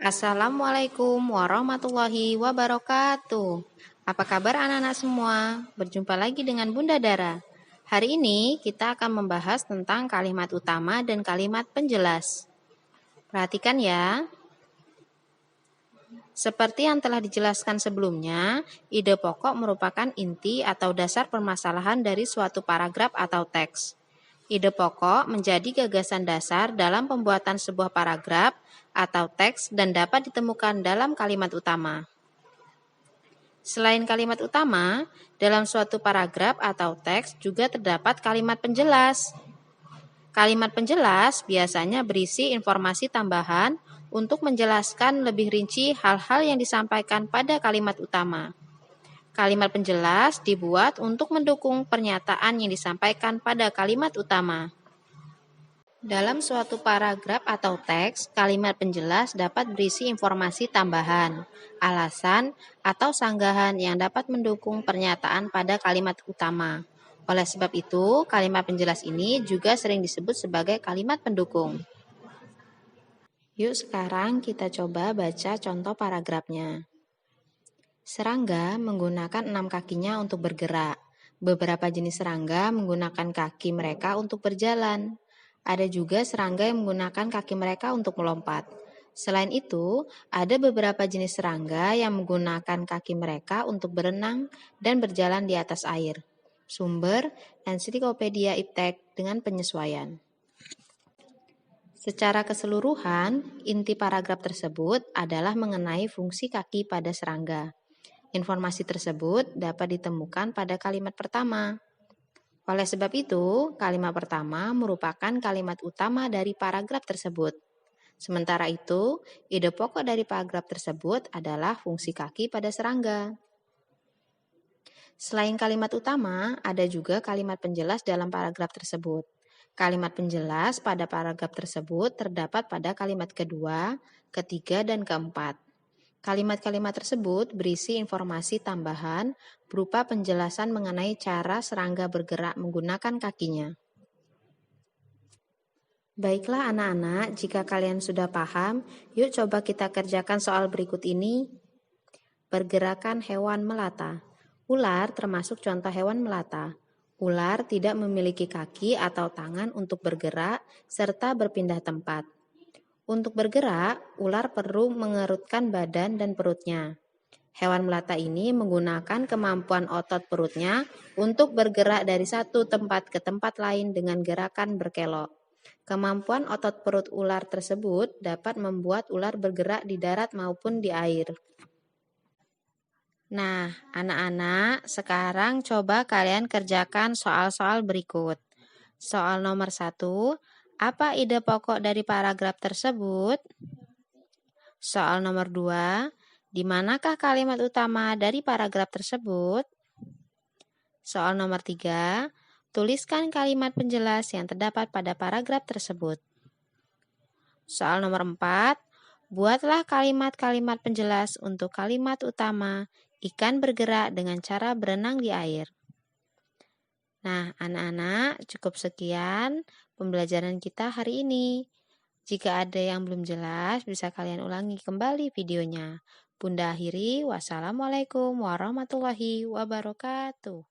Assalamualaikum warahmatullahi wabarakatuh. Apa kabar anak-anak semua? Berjumpa lagi dengan Bunda Dara. Hari ini kita akan membahas tentang kalimat utama dan kalimat penjelas. Perhatikan ya. Seperti yang telah dijelaskan sebelumnya, ide pokok merupakan inti atau dasar permasalahan dari suatu paragraf atau teks. Ide pokok menjadi gagasan dasar dalam pembuatan sebuah paragraf atau teks dan dapat ditemukan dalam kalimat utama. Selain kalimat utama, dalam suatu paragraf atau teks juga terdapat kalimat penjelas. Kalimat penjelas biasanya berisi informasi tambahan untuk menjelaskan lebih rinci hal-hal yang disampaikan pada kalimat utama. Kalimat penjelas dibuat untuk mendukung pernyataan yang disampaikan pada kalimat utama. Dalam suatu paragraf atau teks, kalimat penjelas dapat berisi informasi tambahan, alasan, atau sanggahan yang dapat mendukung pernyataan pada kalimat utama. Oleh sebab itu, kalimat penjelas ini juga sering disebut sebagai kalimat pendukung. Yuk sekarang kita coba baca contoh paragrafnya. Serangga menggunakan 6 kakinya untuk bergerak. Beberapa jenis serangga menggunakan kaki mereka untuk berjalan. Ada juga serangga yang menggunakan kaki mereka untuk melompat. Selain itu, ada beberapa jenis serangga yang menggunakan kaki mereka untuk berenang dan berjalan di atas air. Sumber Ensiklopedia Iptek dengan penyesuaian. Secara keseluruhan, inti paragraf tersebut adalah mengenai fungsi kaki pada serangga. Informasi tersebut dapat ditemukan pada kalimat pertama. Oleh sebab itu, kalimat pertama merupakan kalimat utama dari paragraf tersebut. Sementara itu, ide pokok dari paragraf tersebut adalah fungsi kaki pada serangga. Selain kalimat utama, ada juga kalimat penjelas dalam paragraf tersebut. Kalimat penjelas pada paragraf tersebut terdapat pada kalimat kedua, ketiga, dan keempat. Kalimat-kalimat tersebut berisi informasi tambahan berupa penjelasan mengenai cara serangga bergerak menggunakan kakinya. Baiklah anak-anak, jika kalian sudah paham, yuk coba kita kerjakan soal berikut ini. Pergerakan hewan melata. Ular termasuk contoh hewan melata. Ular tidak memiliki kaki atau tangan untuk bergerak serta berpindah tempat. Untuk bergerak, ular perlu mengerutkan badan dan perutnya. Hewan melata ini menggunakan kemampuan otot perutnya untuk bergerak dari satu tempat ke tempat lain dengan gerakan berkelok. Kemampuan otot perut ular tersebut dapat membuat ular bergerak di darat maupun di air. Nah, anak-anak, sekarang coba kalian kerjakan soal-soal berikut. Soal nomor 1, apa ide pokok dari paragraf tersebut? Soal nomor 2, di manakah kalimat utama dari paragraf tersebut? Soal nomor 3, tuliskan kalimat penjelas yang terdapat pada paragraf tersebut. Soal nomor 4, buatlah kalimat-kalimat penjelas untuk kalimat utama, ikan bergerak dengan cara berenang di air. Nah, anak-anak, cukup sekian pembelajaran kita hari ini. Jika ada yang belum jelas, bisa kalian ulangi kembali videonya. Bunda akhiri, wassalamualaikum warahmatullahi wabarakatuh.